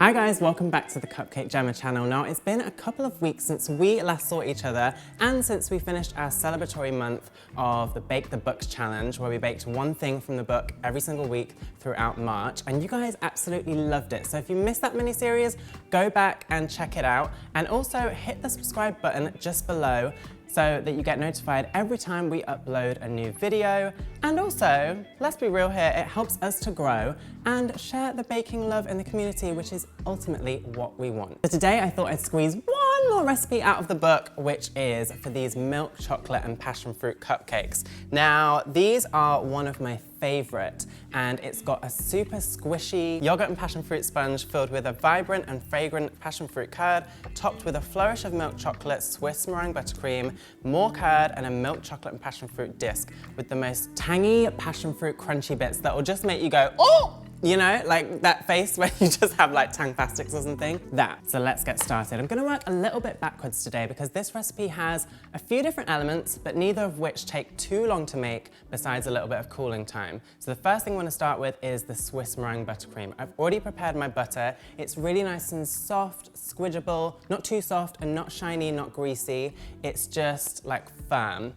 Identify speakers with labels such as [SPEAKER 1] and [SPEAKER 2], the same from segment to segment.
[SPEAKER 1] Hi guys, welcome back to the Cupcake Jemma channel. Now, it's been a couple of weeks since we last saw each other and since we finished our celebratory month of the Bake the Books challenge, where we baked one thing from the book every single week throughout March, and you guys absolutely loved it. So if you missed that mini-series, go back and check it out, and also hit the subscribe button just below so that you get notified every time we upload a new video. And also, let's be real here, it helps us to grow and share the baking love in the community, which is ultimately what we want. So today I thought I'd squeeze one more recipe out of the book, which is for these milk chocolate and passion fruit cupcakes. Now, these are one of my favorite, and it's got a super squishy yogurt and passion fruit sponge filled with a vibrant and fragrant passion fruit curd, topped with a flourish of milk chocolate, Swiss meringue buttercream, more curd, and a milk chocolate and passion fruit disc with the most tangy passion fruit crunchy bits that will just make you go, oh! You know, like that face where you just have like Tangfastics or something. That. So let's get started. I'm gonna work a little bit backwards today because this recipe has a few different elements, but neither of which take too long to make besides a little bit of cooling time. So the first thing I wanna start with is the Swiss meringue buttercream. I've already prepared my butter. It's really nice and soft, squidgeable, not too soft and not shiny, not greasy. It's just like firm.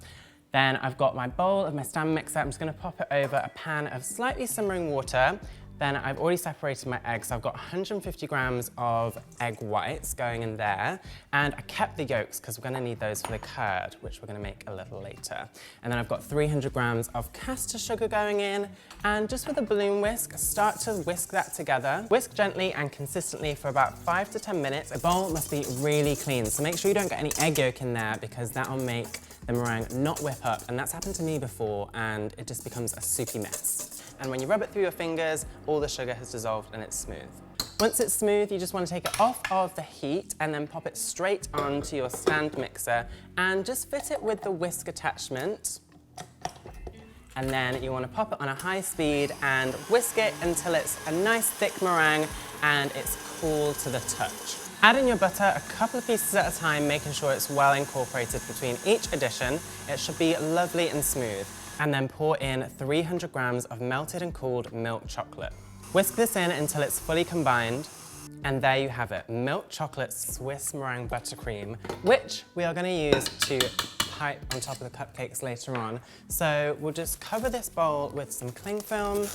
[SPEAKER 1] Then I've got my bowl of my stand mixer. I'm just gonna pop it over a pan of slightly simmering water. Then I've already separated my eggs. So I've got 150 grams of egg whites going in there. And I kept the yolks because we're gonna need those for the curd, which we're gonna make a little later. And then I've got 300 grams of caster sugar going in. And just with a balloon whisk, start to whisk that together. Whisk gently and consistently for about 5 to 10 minutes. The bowl must be really clean. So make sure you don't get any egg yolk in there because that'll make the meringue not whip up. And that's happened to me before and it just becomes a soupy mess. And when you rub it through your fingers, all the sugar has dissolved and it's smooth. Once it's smooth, you just want to take it off of the heat and then pop it straight onto your stand mixer and just fit it with the whisk attachment. And then you want to pop it on a high speed and whisk it until it's a nice thick meringue and it's cool to the touch. Add in your butter a couple of pieces at a time, making sure it's well incorporated between each addition. It should be lovely and smooth. And then pour in 300 grams of melted and cooled milk chocolate. Whisk this in until it's fully combined, and there you have it, milk chocolate Swiss meringue buttercream, which we are going to use to pipe on top of the cupcakes later on. So we'll just cover this bowl with some cling film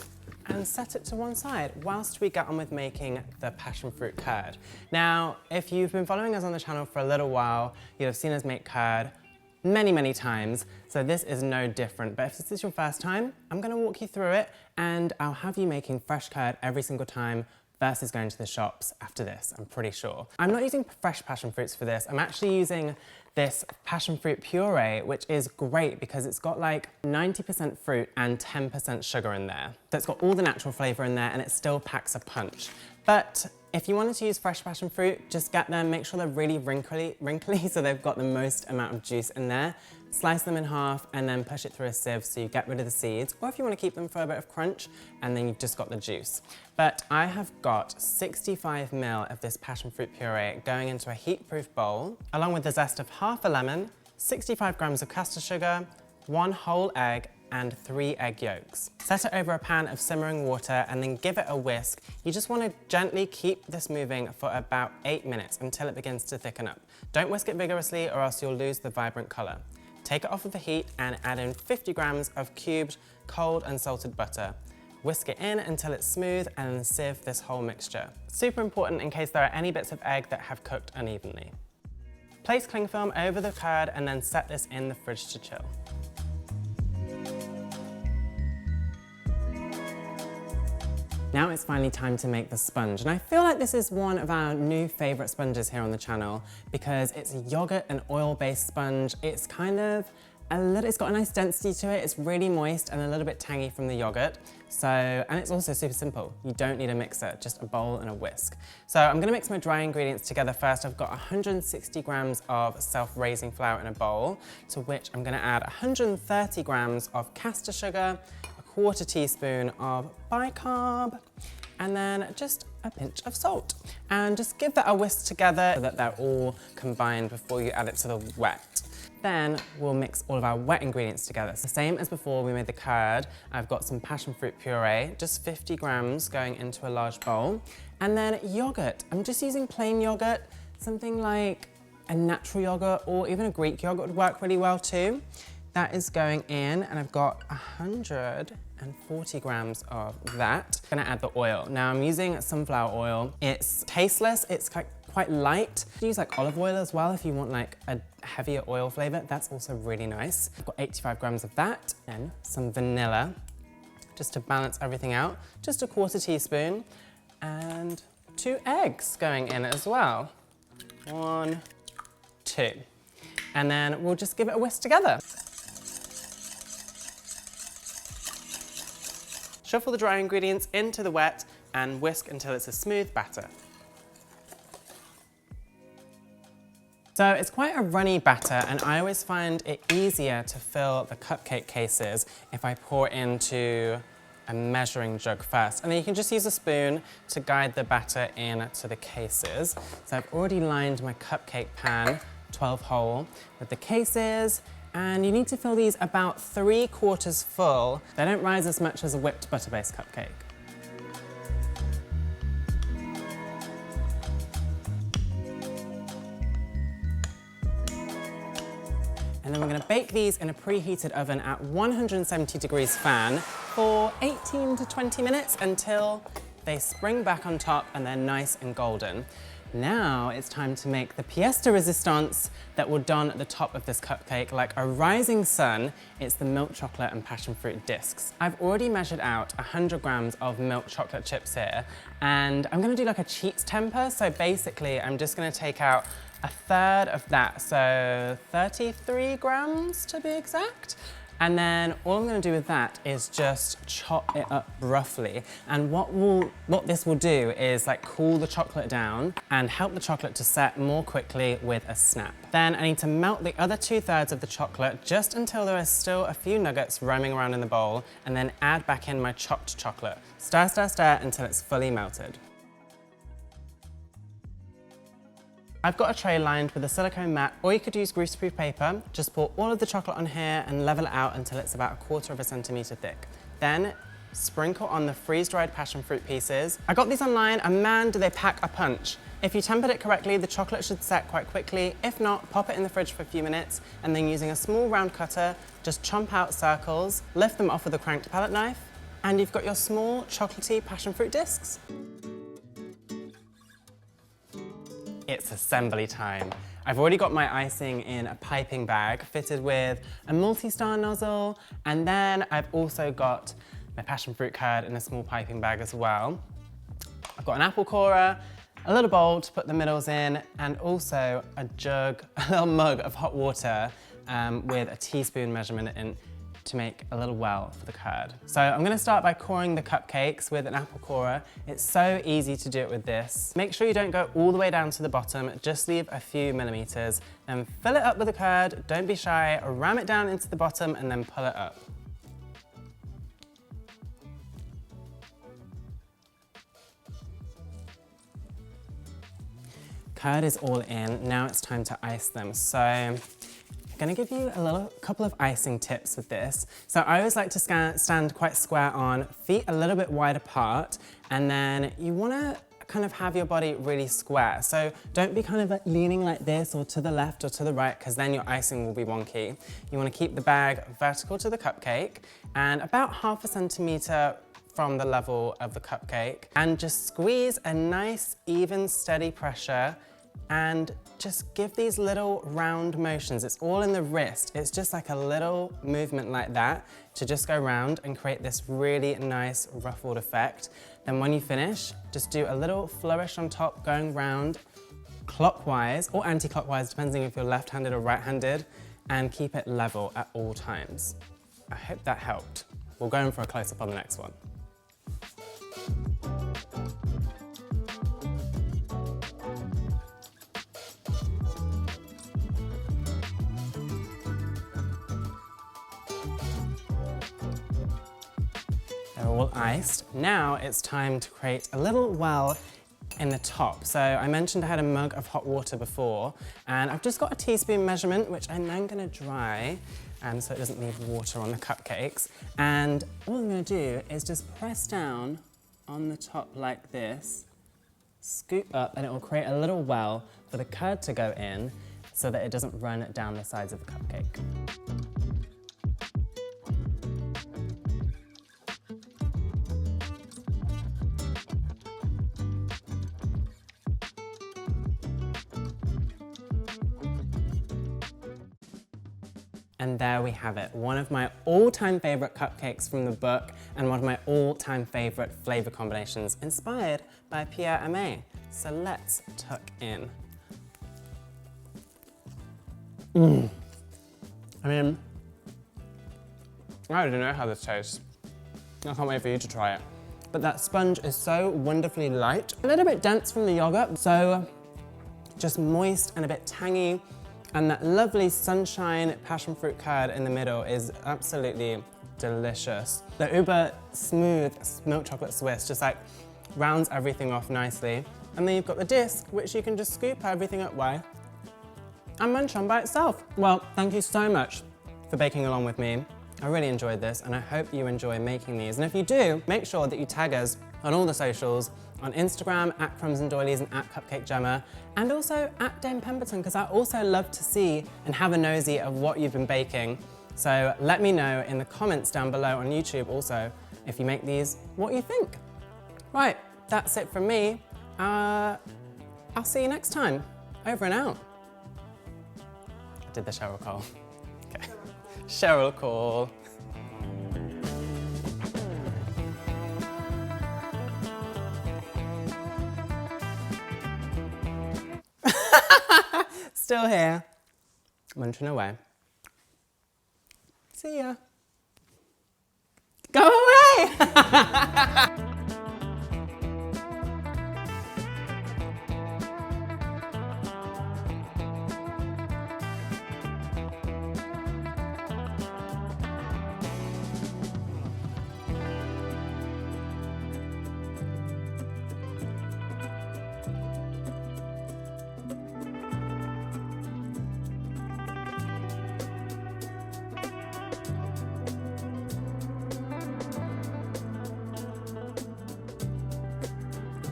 [SPEAKER 1] and set it to one side whilst we get on with making the passion fruit curd. Now, if you've been following us on the channel for a little while, you'll have seen us make curd many times, so this is no different. But if this is your first time, I'm gonna walk you through it and I'll have you making fresh curd every single time versus going to the shops after this, I'm pretty sure. I'm not using fresh passion fruits for this. I'm actually using this passion fruit puree, which is great because it's got like 90% fruit and 10% sugar in there. So it's got all the natural flavor in there and it still packs a punch. But if you wanted to use fresh passion fruit, just get them, make sure they're really wrinkly so they've got the most amount of juice in there. Slice them in half and then push it through a sieve so you get rid of the seeds, or if you want to keep them for a bit of crunch, and then you've just got the juice. But I have got 65 ml of this passion fruit puree going into a heat-proof bowl, along with the zest of half a lemon, 65 grams of caster sugar, 1 whole egg, and 3 egg yolks. Set it over a pan of simmering water and then give it a whisk. You just want to gently keep this moving for about 8 minutes until it begins to thicken up. Don't whisk it vigorously or else you'll lose the vibrant colour. Take it off of the heat and add in 50 grams of cubed, cold unsalted butter. Whisk it in until it's smooth and then sieve this whole mixture. Super important in case there are any bits of egg that have cooked unevenly. Place cling film over the curd and then set this in the fridge to chill. Now it's finally time to make the sponge, and I feel like this is one of our new favourite sponges here on the channel because it's a yogurt and oil-based sponge. It's kind of it's got a nice density to it. It's really moist and a little bit tangy from the yogurt. And it's also super simple. You don't need a mixer, just a bowl and a whisk. So I'm gonna mix my dry ingredients together first. I've got 160 grams of self-raising flour in a bowl, to which I'm gonna add 130 grams of caster sugar, 1/4 teaspoon of bicarb, and then just a pinch of salt. And just give that a whisk together so that they're all combined before you add it to the wet. Then we'll mix all of our wet ingredients together. So same as before we made the curd, I've got some passion fruit puree, just 50 grams going into a large bowl. And then yogurt. I'm just using plain yogurt, something like a natural yogurt or even a Greek yogurt would work really well too. That is going in, and I've got 140 grams of that. I'm gonna add the oil. Now I'm using sunflower oil. It's tasteless, it's quite light. You can use like olive oil as well if you want like a heavier oil flavor. That's also really nice. I've got 85 grams of that and some vanilla just to balance everything out. Just a quarter teaspoon and 2 eggs going in as well. 1, 2. And then we'll just give it a whisk together. Shuffle the dry ingredients into the wet and whisk until it's a smooth batter. So it's quite a runny batter, and I always find it easier to fill the cupcake cases if I pour into a measuring jug first. And then you can just use a spoon to guide the batter into the cases. So I've already lined my cupcake pan, 12 hole, with the cases. And you need to fill these about 3/4 full. They don't rise as much as a whipped butter-based cupcake. And then we're gonna bake these in a preheated oven at 170 degrees fan for 18 to 20 minutes until they spring back on top and they're nice and golden. Now it's time to make the pièce de résistance that will don at the top of this cupcake like a rising sun. It's the milk chocolate and passion fruit discs. I've already measured out 100 grams of milk chocolate chips here, and I'm gonna do like a cheat temper. So basically I'm just gonna take out 1/3 of that, so 33 grams to be exact. And then all I'm gonna do with that is just chop it up roughly. And what this will do is like cool the chocolate down and help the chocolate to set more quickly with a snap. Then I need to melt the other 2/3 of the chocolate just until there are still a few nuggets roaming around in the bowl, and then add back in my chopped chocolate. Stir, stir, stir until it's fully melted. I've got a tray lined with a silicone mat, or you could use greaseproof paper. Just pour all of the chocolate on here and level it out until it's about 1/4 centimetre thick. Then sprinkle on the freeze-dried passion fruit pieces. I got these online, and man, do they pack a punch. If you tempered it correctly, the chocolate should set quite quickly. If not, pop it in the fridge for a few minutes, and then using a small round cutter, just chomp out circles, lift them off with a cranked palette knife, and you've got your small chocolatey passion fruit discs. It's assembly time. I've already got my icing in a piping bag fitted with a multi-star nozzle, and then I've also got my passion fruit curd in a small piping bag as well. I've got an apple corer, a little bowl to put the middles in, and also a jug, a little mug of hot water with a teaspoon measurement in to make a little well for the curd. So I'm gonna start by coring the cupcakes with an apple corer. It's so easy to do it with this. Make sure you don't go all the way down to the bottom, just leave a few millimeters. Then fill it up with the curd, don't be shy, ram it down into the bottom and then pull it up. Curd is all in, now it's time to ice them. So I'm gonna give you a couple of icing tips with this. So I always like to stand quite square on, feet a little bit wide apart, and then you wanna kind of have your body really square. So don't be kind of like leaning like this or to the left or to the right, because then your icing will be wonky. You wanna keep the bag vertical to the cupcake and about 1/2 centimetre from the level of the cupcake, and just squeeze a nice, even, steady pressure and just give these little round motions. It's all in the wrist. It's just like a little movement like that to just go round and create this really nice ruffled effect. Then when you finish, just do a little flourish on top going round clockwise or anti-clockwise, depending if you're left-handed or right-handed, and keep it level at all times. I hope that helped. We'll go in for a close-up on the next one. They're all iced. Now it's time to create a little well in the top. So I mentioned I had a mug of hot water before, and I've just got a teaspoon measurement, which I'm then gonna dry, so it doesn't leave water on the cupcakes. And all I'm gonna do is just press down on the top like this, scoop up, and it will create a little well for the curd to go in so that it doesn't run down the sides of the cupcake. And there we have it, one of my all-time favorite cupcakes from the book and one of my all-time favorite flavor combinations inspired by Pierre Aimé. So let's tuck in. I mean, I don't know how this tastes. I can't wait for you to try it. But that sponge is so wonderfully light. A little bit dense from the yogurt, so just moist and a bit tangy. And that lovely sunshine passion fruit curd in the middle is absolutely delicious. The uber smooth milk chocolate Swiss just like rounds everything off nicely. And then you've got the disc, which you can just scoop everything up with and munch on by itself. Well, thank you so much for baking along with me. I really enjoyed this and I hope you enjoy making these. And if you do, make sure that you tag us on all the socials, on Instagram at Crumbs and Doilies and at Cupcake Jemma, and also at Dane Pemberton, because I also love to see and have a nosy of what you've been baking. So let me know in the comments down below on YouTube also, if you make these, what you think. Right, that's it from me. I'll see you next time. Over and out. I did the Cheryl call. Okay. Cheryl call. Still here, munching away. See ya. Go away!